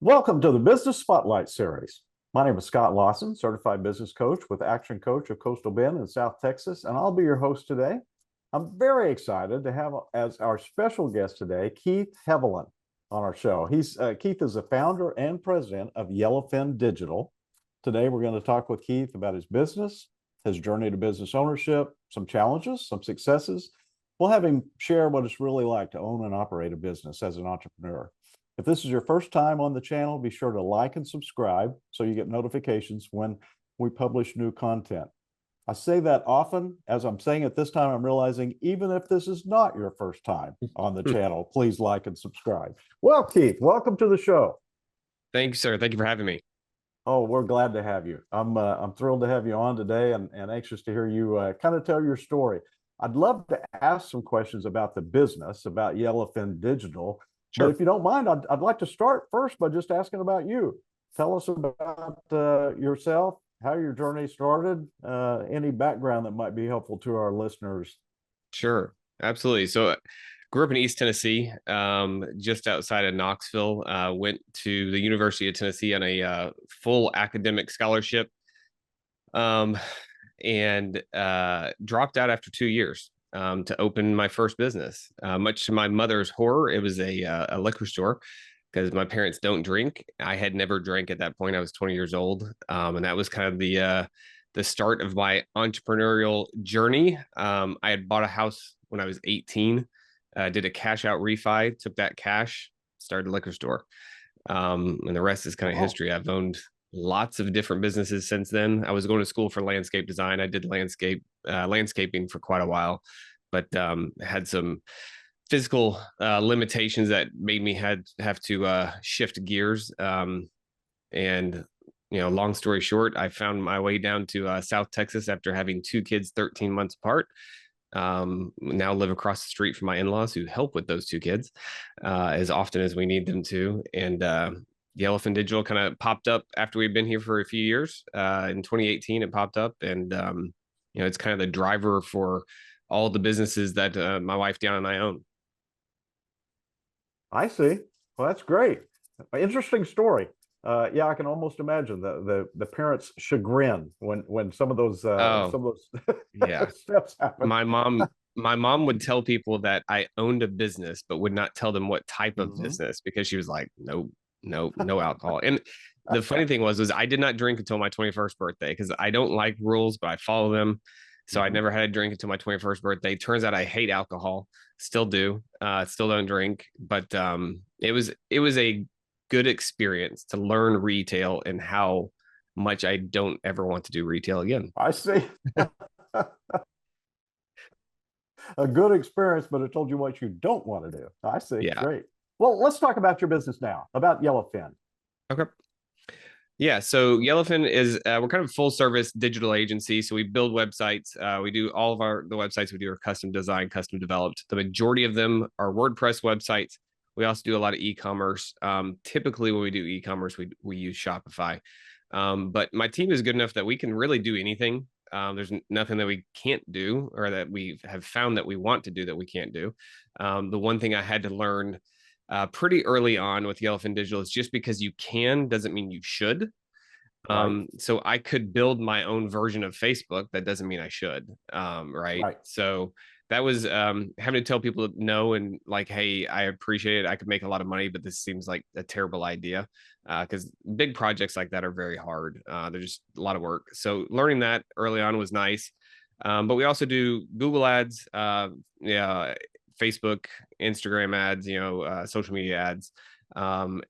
Welcome to the Business Spotlight Series. My name is Scott Lawson, Certified Business Coach with Action Coach of Coastal Bend in South Texas, and I'll be your host today. I'm very excited to have as our special guest today, Keith Heavilin on our show. Keith is the founder and president of Yellowfin Digital. Today, we're going to talk with Keith about his business, his journey to business ownership, some challenges, some successes. We'll have him share what it's really like to own and operate a business as an entrepreneur. If this is your first time on the channel, be sure to like and subscribe so you get notifications when we publish new content. I say that often. As I'm saying it this time, I'm realizing even if this is not your first time on the channel, please like and subscribe. Well, Keith, welcome to the show. Thank you, sir. Thank you for having me. Oh, we're glad to have you. I'm thrilled to have you on today and anxious to hear you kind of tell your story. I'd love to ask some questions about the business, about Yellowfin Digital. Sure. But if you don't mind, I'd like to start first by just asking about you. Tell us about yourself, how your journey started, any background that might be helpful to our listeners. Sure. Absolutely. So grew up in East Tennessee, just outside of Knoxville, went to the University of Tennessee on a full academic scholarship, and dropped out after 2 years. To open my first business. Much to my mother's horror, it was a liquor store because my parents don't drink. I had never drank at that point. I was 20 years old. And that was kind of the start of my entrepreneurial journey. I had bought a house when I was 18, did a cash out refi, took that cash, started a liquor store. And the rest is kind of history. I've owned lots of different businesses since then. I was going to school for landscape design. I did landscaping for quite a while, but had some physical limitations that made me have to shift gears. And long story short, I found my way down to South Texas after having two kids 13 months apart. Now live across the street from my in-laws who help with those two kids as often as we need them to. And Yellowfin Digital kind of popped up after we'd been here for a few years. In 2018, it popped up, and it's kind of the driver for all the businesses that my wife, Deanna, and I own. I see. Well, that's great. Interesting story. Yeah, I can almost imagine the parents' chagrin when some of those yeah steps happen. My mom would tell people that I owned a business, but would not tell them what type of business, because she was like, no alcohol. And the funny thing was I did not drink until my 21st birthday because I don't like rules, but I follow them. So I never had a drink until my 21st birthday. Turns out I hate alcohol. Still do. Still don't drink. But it was a good experience to learn retail and how much I don't ever want to do retail again. I see. A good experience, but it told you what you don't want to do. I see. Yeah. Great. Well, let's talk about your business now, about Yellowfin. Okay. Yeah. So Yellowfin is, we're kind of a full service digital agency. So we build websites. We do all of the websites we do are custom designed, custom developed. The majority of them are WordPress websites. We also do a lot of e-commerce. Typically when we do e-commerce, we use Shopify. But my team is good enough that we can really do anything. There's nothing that we can't do or that we have found that we want to do that we can't do. The one thing I had to learn pretty early on with Yellowfin Digital is just because you can doesn't mean you should. Right. So I could build my own version of Facebook. That doesn't mean I should. Right. So that was having to tell people no and like, hey, I appreciate it. I could make a lot of money, but this seems like a terrible idea because big projects like that are very hard. They're just a lot of work. So learning that early on was nice. But we also do Google ads, Facebook, Instagram ads, social media ads,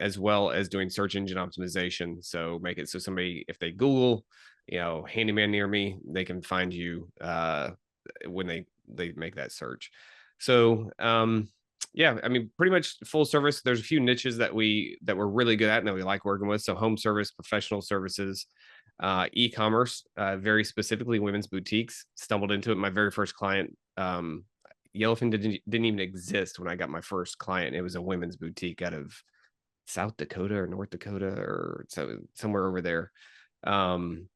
as well as doing search engine optimization. So make it so somebody, if they Google, handyman near me, they can find you when they make that search. So pretty much full service. There's a few niches that we're really good at and that we like working with. So home service, professional services, e-commerce, very specifically women's boutiques. Stumbled into it. My very first client, Yellowfin didn't even exist when I got my first client. It was a women's boutique out of South Dakota or North Dakota or somewhere over there. So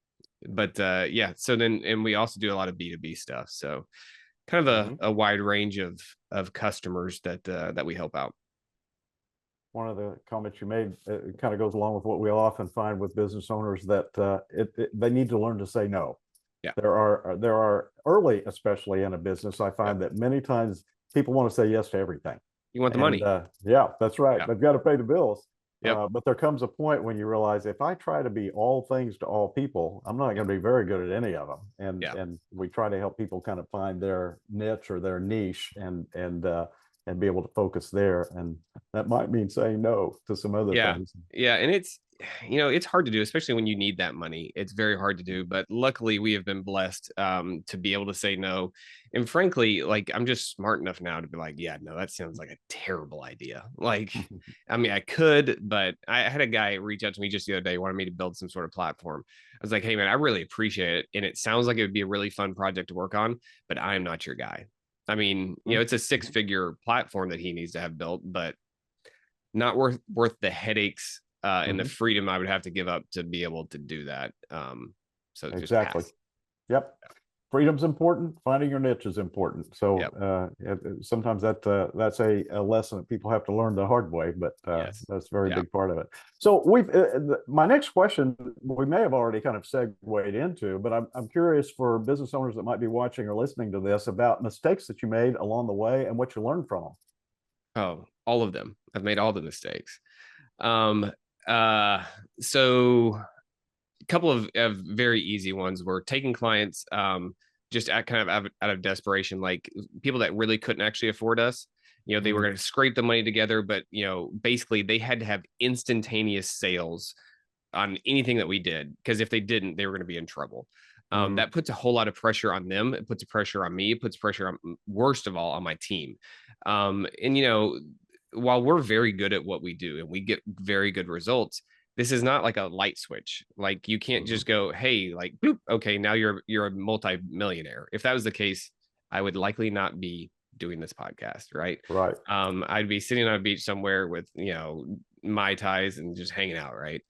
then, and we also do a lot of B2B stuff. So kind of a wide range of customers that we help out. one of the comments you made kind of goes along with what we often find with business owners, that they need to learn to say no. Yeah. There are early, especially in a business, I find that many times people want to say yes to everything. You want the And money. yeah, that's right. Yeah. They've got to pay the bills. Yep. But there comes a point when you realize, if I try to be all things to all people, I'm not going to be very good at any of them. Yeah. And we try to help people kind of find their niche or their niche, and be able to focus there. And that might mean saying no to some other Yeah. things. Yeah. And it's, it's hard to do, especially when you need that money. It's very hard to do, but luckily we have been blessed to be able to say no. And frankly, like, I'm just smart enough now to be like, yeah, no, that sounds like a terrible idea. Like, I mean, I could, but I had a guy reach out to me just the other day, wanted me to build some sort of platform. I was like, hey man, I really appreciate it. And it sounds like it would be a really fun project to work on, but I am not your guy. I mean, it's a 6-figure platform that he needs to have built, but not worth the headaches and the freedom I would have to give up to be able to do that. So just Exactly. pass. Yep. Freedom's important. Finding your niche is important. So Yep. sometimes that's a lesson that people have to learn the hard way, but Yes. that's a very Yeah. big part of it. So my next question, we may have already kind of segued into, but I'm curious, for business owners that might be watching or listening to this, about mistakes that you made along the way and what you learned from them. Oh, all of them. I've made all the mistakes. So a couple of very easy ones were taking clients just out of desperation, like people that really couldn't actually afford us. They were going to scrape the money together, but basically they had to have instantaneous sales on anything that we did, because if they didn't, they were going to be in trouble. That puts a whole lot of pressure on them. It puts pressure on me. It puts pressure on, worst of all, on my team. And while we're very good at what we do and we get very good results, this is not like a light switch. Like, you can't just go, hey, like, boop, okay, now you're a multi-millionaire. If that was the case, I would likely not be doing this podcast, right? Right. I'd be sitting on a beach somewhere with Mai Tais and just hanging out, right?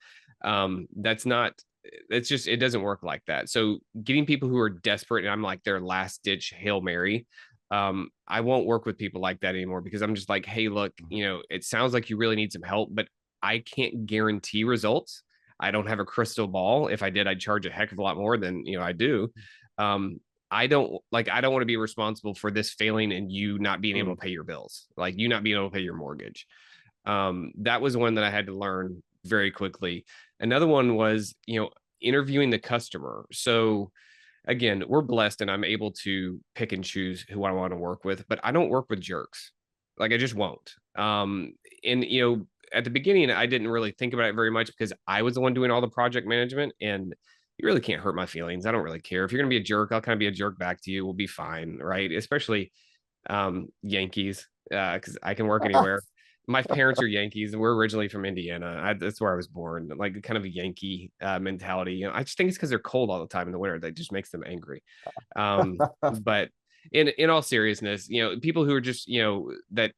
It doesn't work like that. So getting people who are desperate, and I'm like their last ditch Hail Mary, I won't work with people like that anymore, because I'm just like, hey, look, it sounds like you really need some help, but I can't guarantee results. I don't have a crystal ball. If I did, I'd charge a heck of a lot more than I do. I don't want to be responsible for this failing and you not being able to pay your bills, like you not being able to pay your mortgage. That was one that I had to learn very quickly. Another one was, interviewing the customer. So again, we're blessed and I'm able to pick and choose who I want to work with, but I don't work with jerks. Like, I just won't. And at the beginning, I didn't really think about it very much, because I was the one doing all the project management, and you really can't hurt my feelings. I don't really care. If you're going to be a jerk, I'll kind of be a jerk back to you. We'll be fine. Right. Especially Yankees, because I can work anywhere. My parents are Yankees, and we're originally from Indiana. That's where I was born. Like, kind of a Yankee mentality. I just think it's because they're cold all the time in the winter that just makes them angry. But in all seriousness, people who are just that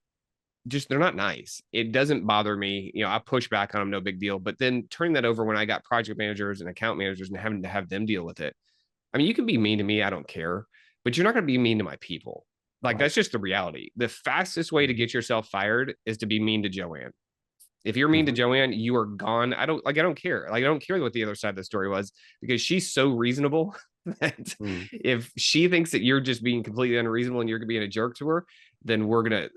just, they're not nice. It doesn't bother me. I push back on them, no big deal. But then turning that over when I got project managers and account managers and having to have them deal with it. I mean, you can be mean to me, I don't care, but you're not going to be mean to my people. Like, that's just the reality. The fastest way to get yourself fired is to be mean to Joanne. If you're mean to Joanne, you are gone. I don't care. Like, I don't care what the other side of the story was, because she's so reasonable that if she thinks that you're just being completely unreasonable and you're being a jerk to her, then we're gonna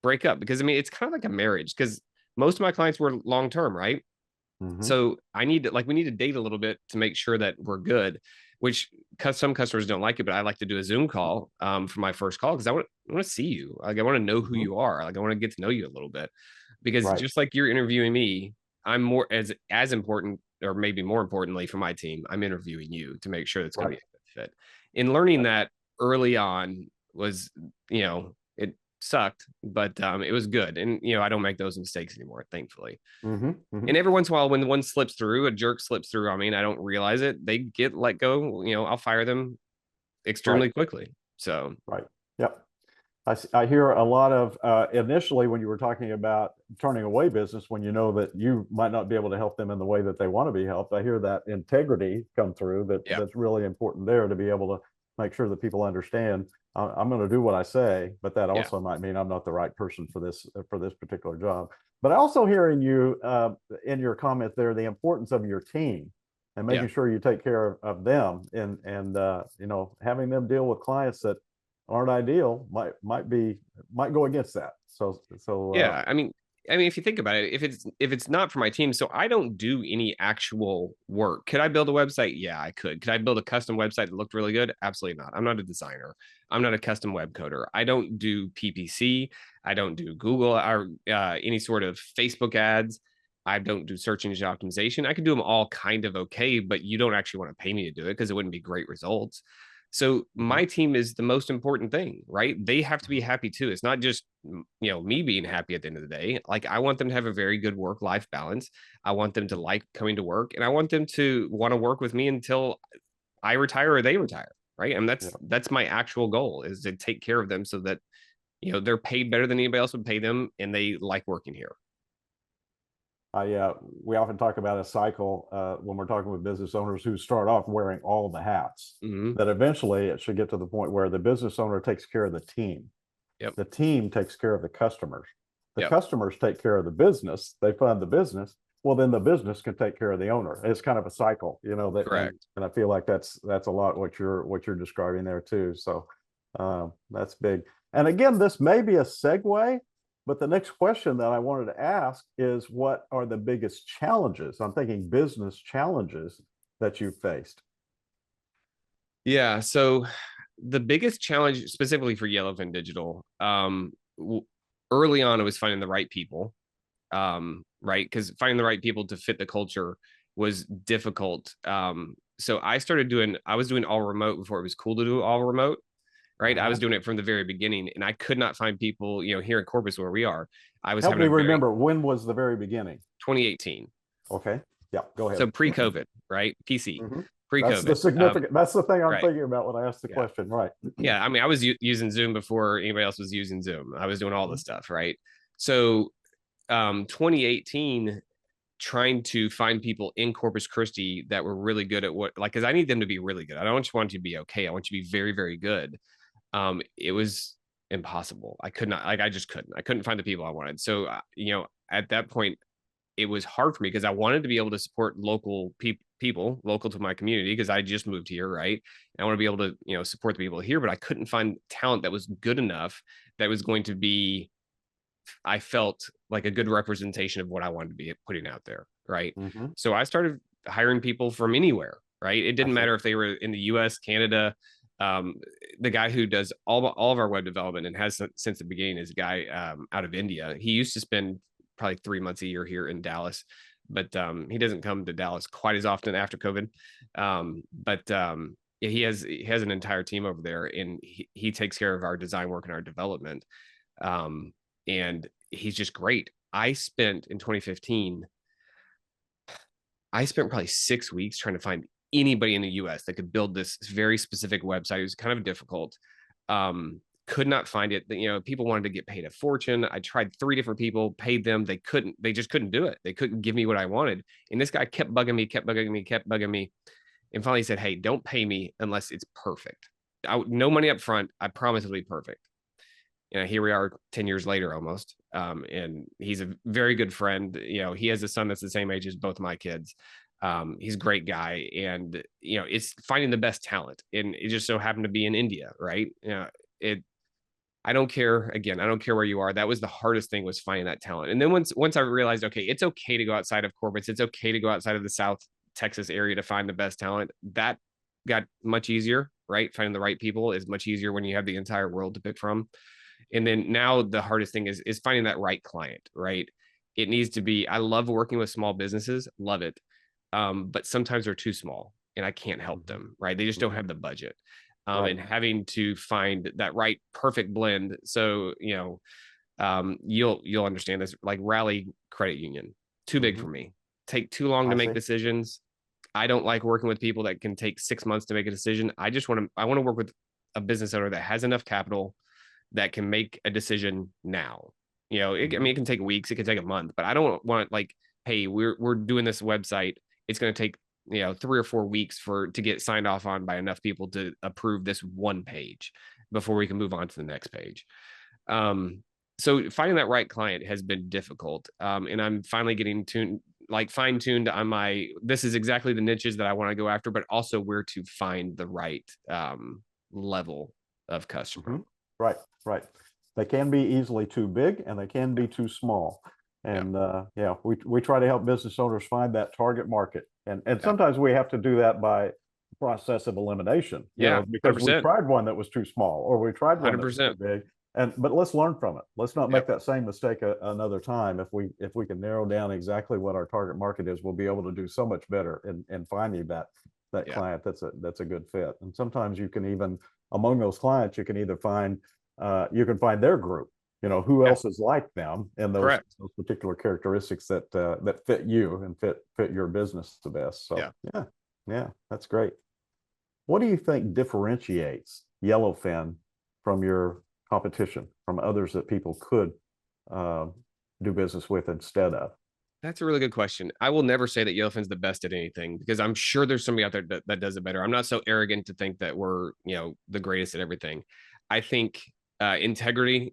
break up. Because I mean, it's kind of like a marriage, because most of my clients were long term, right? So we need to date a little bit to make sure that we're good, which some customers don't like it, but I like to do a Zoom call for my first call, because I want to see you. Like, I want to know who you are. Like, I want to get to know you a little bit, because just like you're interviewing me, I'm more as important, or maybe more importantly for my team, I'm interviewing you to make sure that's going to be a good fit. And learning that early on was, it sucked, but it was good. And, I don't make those mistakes anymore, thankfully. And every once in a while, when one slips through, a jerk slips through, I mean, I don't realize it, they get let go, I'll fire them extremely quickly. So, Yep. I hear a lot of initially, when you were talking about turning away business, when you know that you might not be able to help them in the way that they want to be helped, I hear that integrity come through, that's really important there, to be able make sure that people understand I'm going to do what I say, but that Yeah. also might mean I'm not the right person for this particular job. But I also hear in your comment there the importance of your team and Yeah. making sure you take care of them, and you know, having them deal with clients that aren't ideal might go against that. Yeah, I mean, if you think about it, if it's not for my team, so I don't do any actual work. Could I build a website? Yeah, I could. Could I build a custom website that looked really good? Absolutely not. I'm not a designer. I'm not a custom web coder. I don't do PPC. I don't do Google or any sort of Facebook ads. I don't do search engine optimization. I can do them all kind of okay, but you don't actually want to pay me to do it because it wouldn't be great results. So Mhm, my team is the most important thing, right? They have to be mhm. happy too. It's not just me being happy at the end of the day. Like I want them to have a very good work-life balance. I want them to like coming to work, and I want them to want to work with me until I retire or they retire, right? And Yeah. that's my actual goal is to take care of them so that they're paid better than anybody else would pay them and they like working here. We often talk about a cycle when we're talking with business owners who start off wearing all the hats. Mm-hmm. That eventually it should get to the point where the business owner takes care of the team. Yep. The team takes care of the customers. The Yep. customers take care of the business. They fund the business. Well, then the business can take care of the owner. It's kind of a cycle, you know. That Correct. and I feel like that's a lot what you're describing there too. So that's big. And again, this may be a segue, but the next question that I wanted to ask is, what are the biggest challenges? I'm thinking business challenges that you've faced. Yeah. So the biggest challenge specifically for Yellowfin Digital, early on, it was finding the right people, right? Because finding the right people to fit the culture was difficult. So I was doing all remote before it was cool to do all remote, right? I Uh-huh. was doing it from the very beginning, and I could not find people, here in Corpus where we are. I was Help having me a very remember, when was the very beginning? 2018, Okay. Yeah, go ahead. so pre-COVID, right? PC, Mhm. That's the pre-COVID, significant. That's the thing I'm right? thinking about when I ask the Yeah. question. Right. Yeah, I mean, I was using Zoom before anybody else was using Zoom. I was doing all Mhm. this stuff, right? So, 2018, trying to find people in Corpus Christi that were really good at because I need them to be really good. I don't just want you to be okay. I want you to be very, very good. It was impossible. I could not, like, I just couldn't. I couldn't find the people I wanted. So, at that point, it was hard for me because I wanted to be able to support local people local to my community because I just moved here, right? And I want to be able to, support the people here, but I couldn't find talent that was good enough that was going to be, I felt like a good representation of what I wanted to be putting out there, right? Mhm. So I started hiring people from anywhere, right? It I didn't see. matter if they were in the US, Canada. Um, the guy who does all of our web development and has since the beginning is a guy out of India. He used to spend probably 3 months a year here in Dallas, but he doesn't come to Dallas quite as often after COVID. But yeah, he has an entire team over there, and he takes care of our design work and our development. Um, and he's just great. I spent in 2015, I spent probably 6 weeks trying to find anybody in the US that could build this very specific website. It was kind of difficult. Could not find it. People wanted to get paid a fortune. I tried 3 different people, paid them. They just couldn't do it. They couldn't give me what I wanted. And this guy kept bugging me, kept bugging me, kept bugging me. And finally said, "Hey, don't pay me unless it's perfect. No money up front. I promise it'll be perfect." Here we are 10 years later almost. And he's a very good friend. He has a son that's the same age as both my kids. He's a great guy. And, it's finding the best talent. And it just so happened to be in India, right? I don't care. Again, I don't care where you are. That was the hardest thing, was finding that talent. And then once I realized, okay, it's okay to go outside of corporates. It's okay to go outside of the South Texas area to find the best talent. That got much easier, right? Finding the right people is much easier when you have the entire world to pick from. And then now the hardest thing is finding that right client, right? It needs to be, I love working with small businesses, love it. But sometimes they're too small and I can't help Mhm. them, right? They just don't Mhm. have the budget. Right. And having to find that right perfect blend. So, you'll understand this, like Rally Credit Union, too big Mhm. for me. Take too long to I make see. decisions. I don't like working with people that can take 6 months to make a decision. I want to work with a business owner that has enough capital that can make a decision now. I Mhm. mean, it can take weeks, it can take a month, but I don't want, like, hey, we're doing this website. It's going to take 3 or 4 weeks to get signed off on by enough people to approve this one page before we can move on to the next page. So finding that right client has been difficult. And I'm finally getting fine tuned on this is exactly the niches that I want to go after, but also where to find the right level of customer. Right, right. They can be easily too big and they can be too small. And we try to help business owners find that target market. And sometimes we have to do that by process of elimination, because 100%. we tried one that was too small or we tried one that was 100%. too big. But let's learn from it. Let's not make that same mistake another time. If we can narrow down exactly what our target market is, we'll be able to do so much better in finding that client that's a good fit. And sometimes you can even, among those clients, you can either find their group, who else is like them and those particular characteristics that fit you and fit your business the best. So yeah, that's great. What do you think differentiates Yellowfin from your competition, from others that people could do business with instead of? That's a really good question. I will never say that Yellowfin's the best at anything because I'm sure there's somebody out there that does it better. I'm not so arrogant to think that we're, the greatest at everything. I think integrity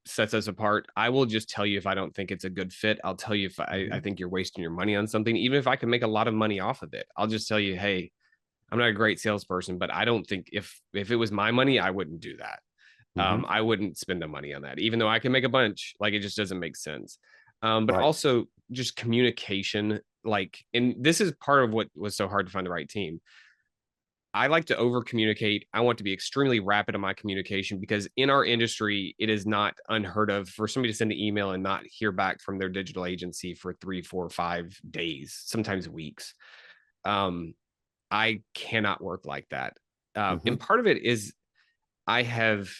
sets us apart. I will just tell you if I don't think it's a good fit. I'll tell you if I think you're wasting your money on something, even if I can make a lot of money off of it. I'll just tell you, hey, I'm not a great salesperson, but I don't think if it was my money, I wouldn't do that. I wouldn't spend the money on that, even though I can make a bunch. Like, it just doesn't make sense. But also just communication. And this is part of what was so hard to find the right team. I like to over communicate. I want to be extremely rapid in my communication because in our industry, it is not unheard of for somebody to send an email and not hear back from their digital agency for 3, 4, 5 days, sometimes weeks. I cannot work like that. And part of it is I've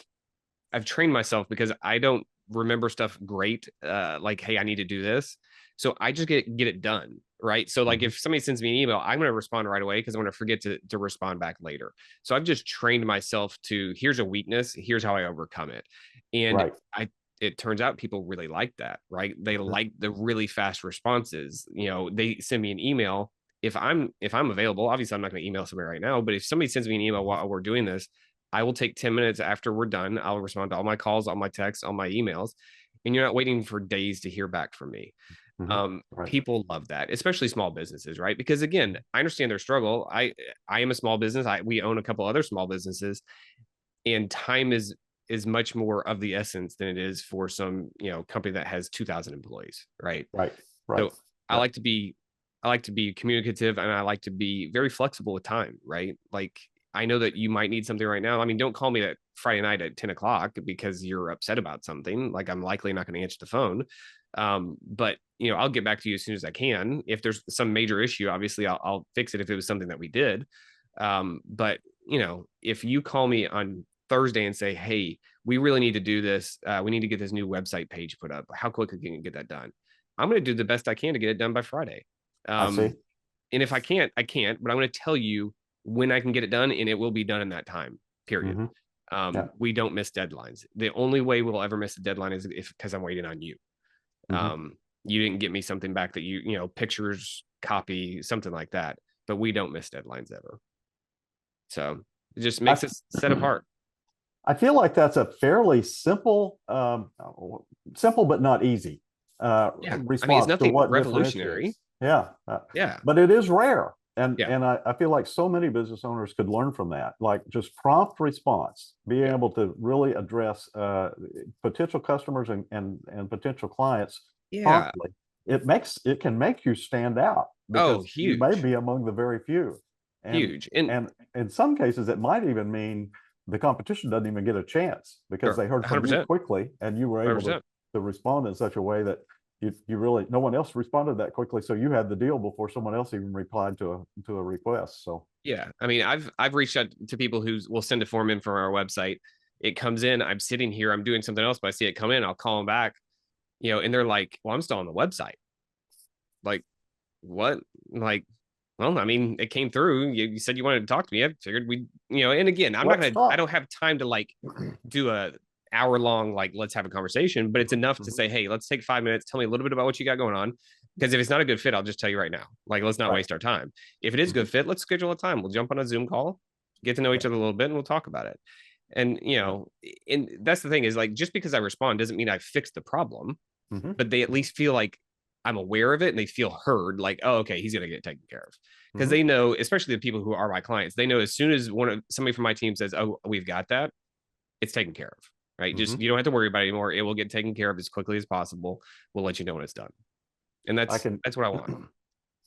trained myself because I don't remember stuff great. Like, hey, I need to do this. So I just get it done. Right. So if somebody sends me an email, I'm going to respond right away because I'm going to forget to respond back later. So I've just trained myself to, here's a weakness, here's how I overcome it. And it turns out people really like that. Right. They like the really fast responses. They send me an email. If I'm available, obviously I'm not going to email somebody right now, but if somebody sends me an email while we're doing this, I will take 10 minutes after we're done. I'll respond to all my calls, all my texts, all my emails, and you're not waiting for days to hear back from me. People love that, especially small businesses, right? Because again, I understand their struggle. I am a small business. We own a couple other small businesses, and time is much more of the essence than it is for some, company that has 2,000 employees, right? Right. So I like to be communicative, and I like to be very flexible with time, right? Like, I know that you might need something right now. I mean, don't call me that Friday night at 10 o'clock because you're upset about something. Like, I'm likely not going to answer the phone. But I'll get back to you as soon as I can. If there's some major issue, obviously I'll fix it if it was something that we did. But if you call me on Thursday and say, hey, we really need to do this. We need to get this new website page put up. How quickly can you get that done? I'm going to do the best I can to get it done by Friday. I see. And if I can't, I can't, but I'm going to tell you when I can get it done, and it will be done in that time, period. We don't miss deadlines. The only way we'll ever miss a deadline is because I'm waiting on you. You didn't get me something back that pictures, copy, something like that, but we don't miss deadlines ever. So it just makes us set apart. I feel like that's a fairly simple but not easy response. I mean, it's nothing to what revolutionary. But it is rare. And I feel like so many business owners could learn from that, like just prompt response, being able to really address potential customers and potential clients promptly. It can make you stand out because you may be among the very few. Huge. And in some cases, it might even mean the competition doesn't even get a chance because they heard from 100%. You quickly and you were able to respond in such a way that you really, no one else responded that quickly, so you had the deal before someone else even replied to a request. So I mean, I've reached out to people who will send a form in from our website. It comes in, I'm sitting here, I'm doing something else, but I see it come in, I'll call them back, and they're like, well, I'm still on the website. Like, what? Like, well, I mean, it came through. You said you wanted to talk to me. I figured we, and again, I don't have time to like do a hour long, like, let's have a conversation, but it's enough to say, hey, let's take 5 minutes. Tell me a little bit about what you got going on. Because if it's not a good fit, I'll just tell you right now. Like, let's not waste our time. If it is a good fit, let's schedule a time. We'll jump on a Zoom call, get to know each other a little bit, and we'll talk about it. And, and that's the thing is, like, just because I respond doesn't mean I fixed the problem, but they at least feel like I'm aware of it and they feel heard, like, oh, okay, he's going to get taken care of. Because they know, especially the people who are my clients, they know as soon as somebody from my team says, oh, we've got that, it's taken care of, right? Just, you don't have to worry about it anymore. It will get taken care of as quickly as possible. We'll let you know when it's done. And that's what I want.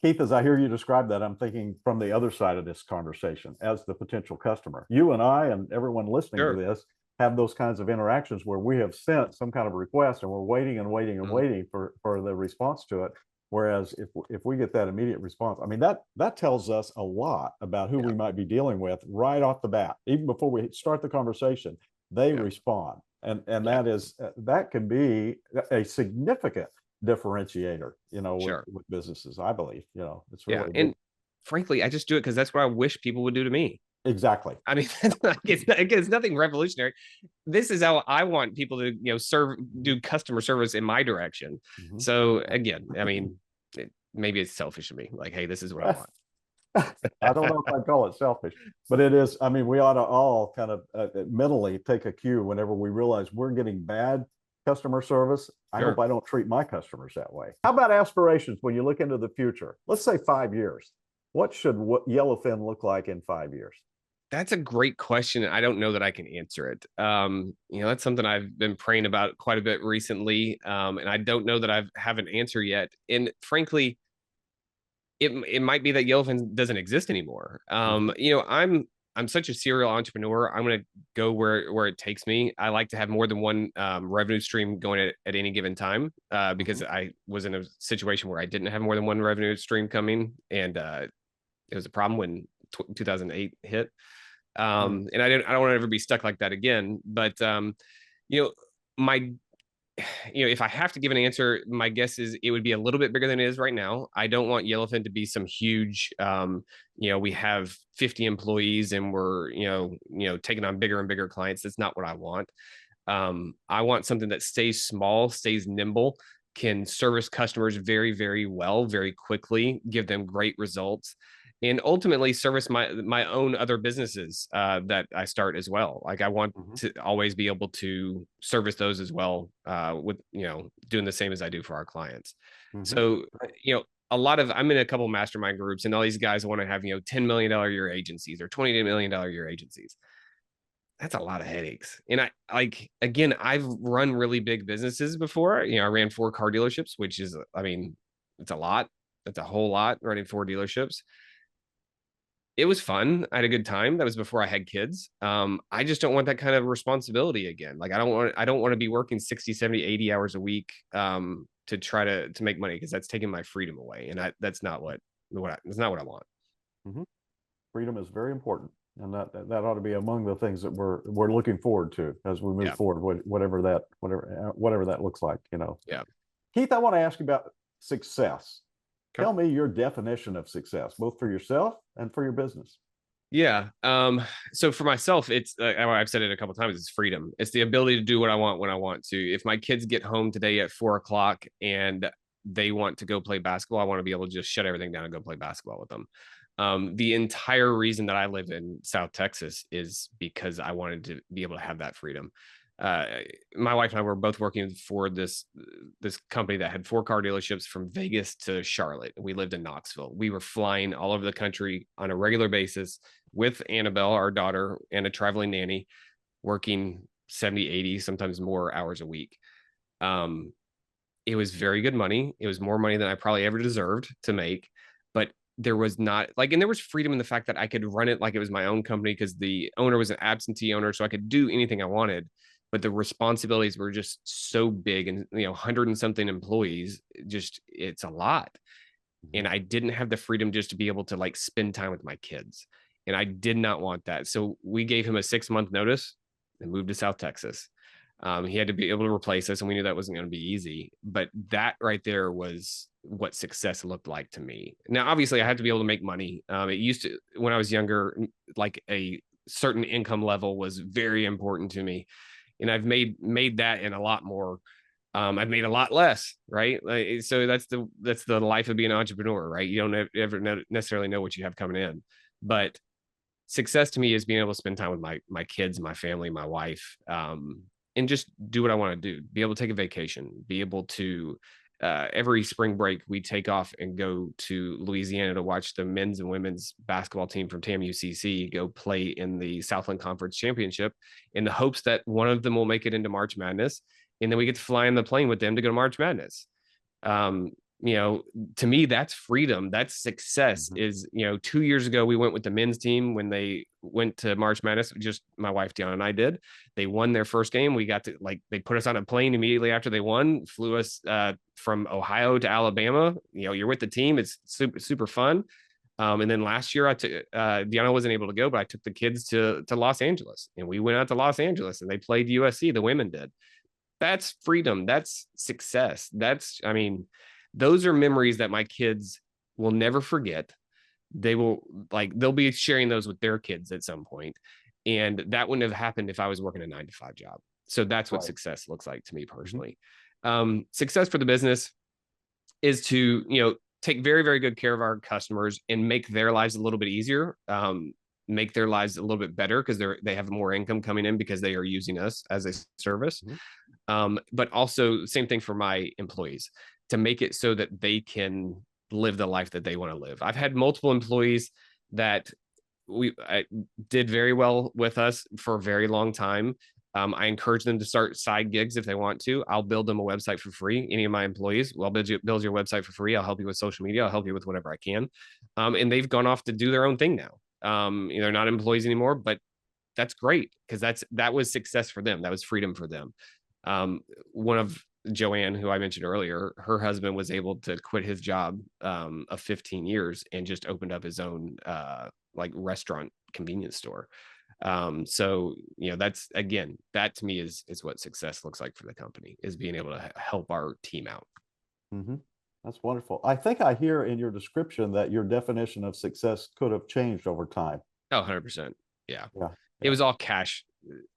Keith, as I hear you describe that, I'm thinking from the other side of this conversation as the potential customer. You and I and everyone listening to this have those kinds of interactions where we have sent some kind of request and we're waiting and waiting and waiting for the response to it. Whereas if we get that immediate response, I mean, that tells us a lot about who we might be dealing with right off the bat. Even before we start the conversation, they respond. And that can be a significant differentiator, with businesses, I believe. It's really and frankly, I just do it because that's what I wish people would do to me. Exactly. I mean, it's nothing revolutionary. This is how I want people to, do customer service in my direction. So again, I mean, maybe it's selfish of me. Like, hey, this is what I want. I don't know if I'd call it selfish, but it is. I mean, we ought to all kind of mentally take a cue whenever we realize we're getting bad customer service. I hope I don't treat my customers that way. How about aspirations when you look into the future? Let's say 5 years. What should Yellowfin look like in 5 years? That's a great question. I don't know that I can answer it. That's something I've been praying about quite a bit recently. And I don't know that I have an answer yet. And frankly, it might be that Yellowfin doesn't exist anymore. I'm such a serial entrepreneur. I'm going to go where it takes me. I like to have more than one revenue stream going at any given time because I was in a situation where I didn't have more than one revenue stream coming. And it was a problem when 2008 hit. And I don't want to ever be stuck like that again. But, if I have to give an answer, my guess is it would be a little bit bigger than it is right now. I don't want Yellowfin to be some huge, we have 50 employees and we're, taking on bigger and bigger clients. That's not what I want. I want something that stays small, stays nimble, can service customers very, very well, very quickly, give them great results, and ultimately service my own other businesses that I start as well. Like, I want to always be able to service those as well with, doing the same as I do for our clients. So, I'm in a couple mastermind groups and all these guys want to have, $10 million a year agencies or $20 million a year agencies. That's a lot of headaches. And I've run really big businesses before. I ran 4 car dealerships, which is, it's a lot. It's a whole lot running 4 dealerships. It was fun. I had a good time. That was before I had kids. I just don't want that kind of responsibility again. Like, I don't want to be working 60, 70, 80 hours a week to try to make money, because that's taking my freedom away. And that's not what I want. Freedom is very important. And that ought to be among the things that we're looking forward to as we move forward, whatever that looks like, Yeah. Keith, I want to ask you about success. Tell me your definition of success, both for yourself and for your business. Yeah. So for myself, it's I've said it a couple of times. It's freedom. It's the ability to do what I want when I want to. If my kids get home today at 4:00 and they want to go play basketball, I want to be able to just shut everything down and go play basketball with them. The entire reason that I live in South Texas is because I wanted to be able to have that freedom. My wife and I were both working for this company that had 4 car dealerships from Vegas to Charlotte. We lived in Knoxville. We were flying all over the country on a regular basis with Annabelle, our daughter, and a traveling nanny, working 70, 80, sometimes more hours a week. It was very good money. It was more money than I probably ever deserved to make, but there was not and there was freedom in the fact that I could run it like it was my own company, because the owner was an absentee owner, so I could do anything I wanted. But the responsibilities were just so big, and 100 and something employees, it's a lot. And I didn't have the freedom just to be able to spend time with my kids. And I did not want that. So we gave him a 6-month notice and moved to South Texas. He had to be able to replace us, and we knew that wasn't going to be easy. But that right there was what success looked like to me. Now, obviously, I had to be able to make money. It used to, when I was younger, a certain income level was very important to me. and I've made that and a lot more. I've made a lot less, right? Like, so that's the life of being an entrepreneur, right? You don't ever necessarily know what you have coming in, but success to me is being able to spend time with my kids, my family, my wife, and just do what I want to do. Be able to take a vacation, be able to every spring break we take off and go to Louisiana to watch the men's and women's basketball team from TAMUCC go play in the Southland Conference Championship, in the hopes that one of them will make it into March Madness, and then we get to fly in the plane with them to go to March Madness. um to me, that's freedom, that's success. Is 2 years ago we went with the men's team when they went to March Madness. Just my wife Dion and I did. They won their first game. We got to, like, they put us on a plane immediately after they won, flew us from Ohio to Alabama. You're with the team, it's super fun. And then last year I took Deanna wasn't able to go, but I took the kids to Los Angeles, and we went out to Los Angeles and they played USC. The women did. That's freedom. That's success. I mean, those are memories that my kids will never forget. They'll be sharing those with their kids at some point. And that wouldn't have happened if I was working a 9-to-5 job. So that's what success looks like to me personally. Success for the business is to, take very, very good care of our customers and make their lives a little bit easier. Make their lives a little bit better because they have more income coming in because they are using us as a service. But also same thing for my employees, to make it so that they can live the life that they want to live. I've had multiple employees that did very well with us for a very long time. I encourage them to start side gigs if they want to. I'll build them a website for free. Any of my employees, well, build your website for free. I'll help you with social media. I'll help you with whatever I can. And they've gone off to do their own thing now. They're not employees anymore, but that's great because that was success for them. That was freedom for them. One of Joanne, who I mentioned earlier, her husband was able to quit his job of 15 years and just opened up his own restaurant convenience store. So that's, again, that to me is what success looks like for the company, is being able to help our team out. That's wonderful. I think I hear in your description that your definition of success could have changed over time. Oh, 100%. Yeah. It Yeah. was all cash.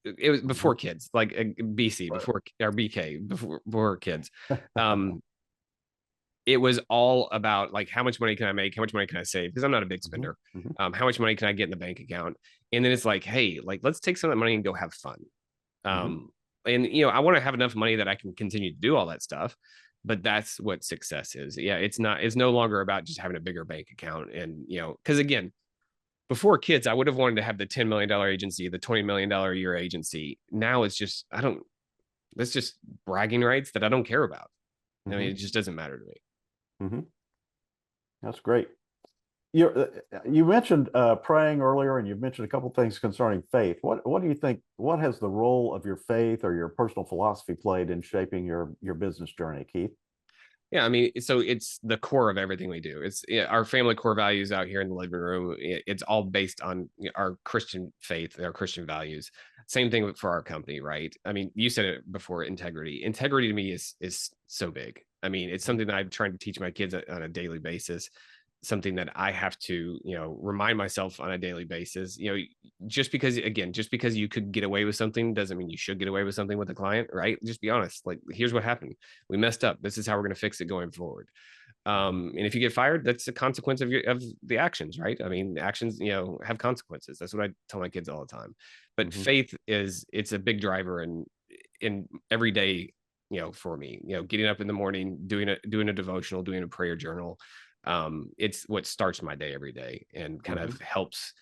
It was before kids, like BC, before, or BK, before kids. It was all about, like, how much money can I make? How much money can I save? Because I'm not a big spender. How much money can I get in the bank account? And then it's like, hey, let's take some of that money and go have fun. And I want to have enough money that I can continue to do all that stuff. But that's what success is. Yeah, it's no longer about just having a bigger bank account. And because again, before kids, I would have wanted to have the $10 million agency, the $20 million a year agency. Now it's just, that's just bragging rights that I don't care about. I mean, it just doesn't matter to me. That's great. You mentioned praying earlier, and you mentioned a couple of things concerning faith. What do you think? What has the role of your faith or your personal philosophy played in shaping your business journey, Keith? Yeah, I mean, so it's the core of everything we do. It's our family core values out here in the living room. It's all based on our Christian faith, our Christian values. Same thing for our company, right? I mean, you said it before, integrity. Integrity to me is so big. I mean, it's something that I'm trying to teach my kids on a daily basis. Something that I have to, remind myself on a daily basis. Just because you could get away with something doesn't mean you should get away with something with a client, right? Just be honest. Like, here's what happened. We messed up. This is how we're going to fix it going forward. And if you get fired, that's a consequence of the actions, right? I mean, actions, have consequences. That's what I tell my kids all the time. But faith it's a big driver in every day, for me, getting up in the morning, doing a devotional, doing a prayer journal. It's what starts my day every day and kind of helps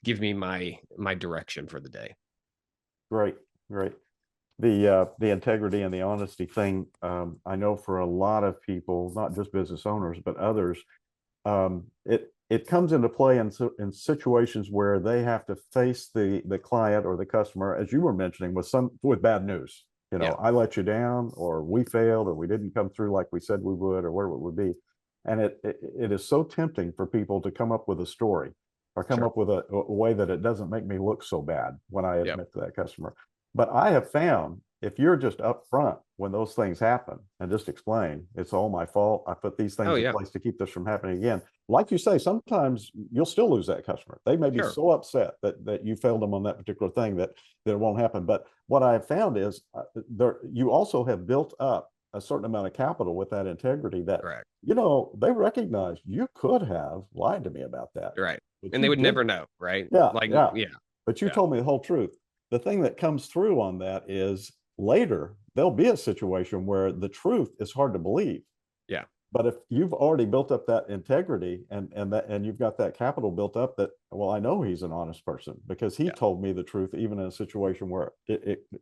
give me my direction for the day. Great. The integrity and the honesty thing, I know for a lot of people, not just business owners, but others, it comes into play in situations where they have to face the client or the customer, as you were mentioning, with bad news. I let you down, or we failed, or we didn't come through like we said we would, or whatever it would be. And it is so tempting for people to come up with a story or come up with a way that it doesn't make me look so bad when I admit to that customer. But I have found if you're just upfront when those things happen and just explain, it's all my fault. I put these things Oh in yeah, place to keep this from happening again. Like you say, sometimes you'll still lose that customer. They may be sure. so upset that you failed them on that particular thing that it won't happen. But what I have found is you also have built up a certain amount of capital with that integrity that, Correct. they recognize you could have lied to me about that, Right. but And you they would did. never know, right? Yeah, Like, yeah. yeah, But you yeah, told me the whole truth. The thing that comes through on that is later there'll be a situation where the truth is hard to believe. yeah, But if you've already built up that integrity and you've got that capital built up, that, well, I know he's an honest person because he yeah. told me the truth, even in a situation where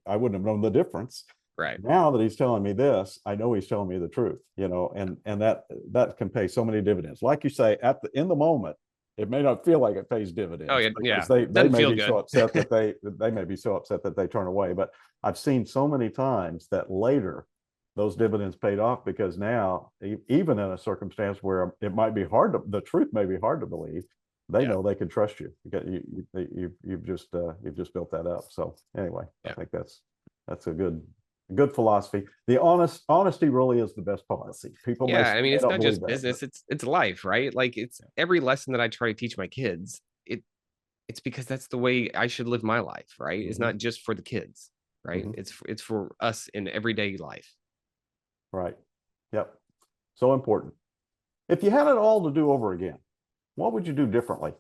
I wouldn't have known the difference. Right. Now that he's telling me this, I know he's telling me the truth, and that can pay so many dividends. Like you say, in the moment, it may not feel like it pays Oh dividends yeah, because yeah. they Doesn't may feel be so good. upset that they may be so upset that they turn away. But I've seen so many times that later those dividends paid off because now, even in a circumstance where it might be the truth may be hard to believe, they Yeah, know they can trust you. You've just built that up. So anyway, I yeah. think that's a good philosophy. The honesty really is the best policy. People Yeah, I mean, may it's not not believe just that, but business, it's life, right? Like it's every lesson that I try to teach my kids, it's because that's the way I should live my life, right? It's mhm, not just for the kids, right? mhm, It's for us in everyday life. right. Yep. So important. If you had it all to do over again, what would you do differently?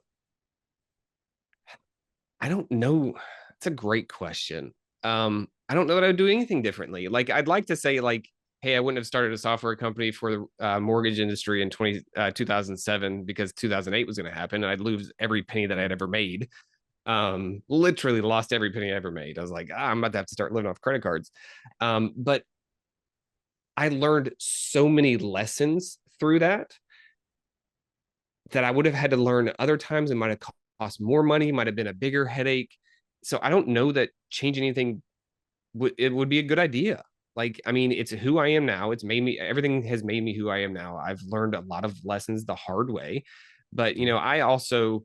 I don't know. It's a great question. I don't know that I would do anything differently. Like I'd like to say like, hey, I wouldn't have started a software company for the mortgage industry in 2007 because 2008 was going to happen and I'd lose every penny that I'd ever made. Literally lost every penny I ever made. I was like, I'm about to have to start living off credit cards. But I learned so many lessons through that I would have had to learn other times. It might have cost more money, might have been a bigger headache. So I don't know that changing anything it would be a good idea. Like, I mean, it's who I am now. It's made me, everything has made me who I am now. I've learned a lot of lessons the hard way. But, I also,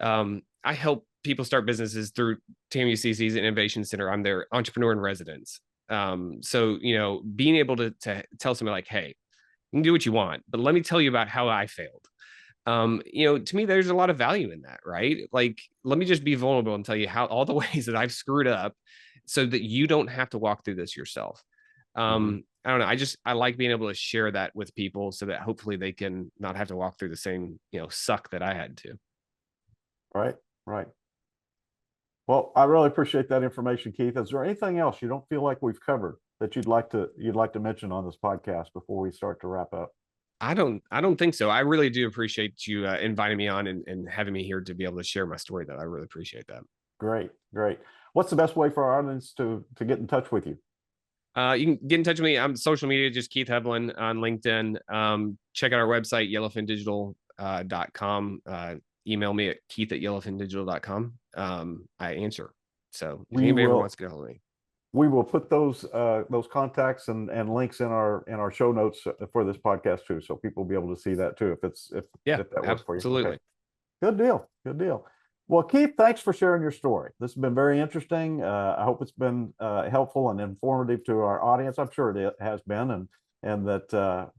I help people start businesses through TAMUCC's Innovation Center. I'm their entrepreneur in residence. So, being able to tell somebody like, hey, you can do what you want, but let me tell you about how I failed. To me, there's a lot of value in that, right? Like, let me just be vulnerable and tell you how all the ways that I've screwed up so that you don't have to walk through this yourself. Mhm. I don't know. I like being able to share that with people so that hopefully they can not have to walk through the same, suck that I had to. Right, right. Well, I really appreciate that information, Keith. Is there anything else you don't feel like we've covered that you'd like to mention on this podcast before we start to wrap up? I don't think so. I really do appreciate you inviting me on and having me here to be able to share my story though. I really appreciate that. Great, great. What's the best way for our audience to get in touch with you? You can get in touch with me. I'm social media, just Keith Heavilin on LinkedIn. Check out our website, yellowfindigital.com. Email me at keith@yellowfindigital.com. I answer. So if We anybody ever will wants to get a hold of me. we will put those contacts and links in our show notes for this podcast too, so people will be able to see that too Yeah, if that works for you. Okay, absolutely. good deal, good deal. Well, Keith, thanks for sharing your story. This has been very interesting. I hope it's been helpful and informative to our audience. I'm sure it has been, and that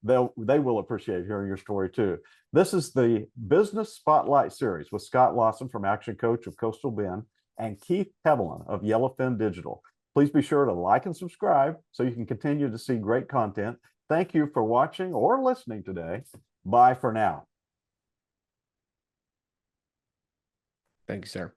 they will appreciate hearing your story too. This is the Business Spotlight Series with Scott Lawson from Action Coach of Coastal Bend and Keith Heavilin of Yellowfin Digital. Please be sure to like and subscribe so you can continue to see great content. Thank you for watching or listening today. Bye for now. Thank you, sir.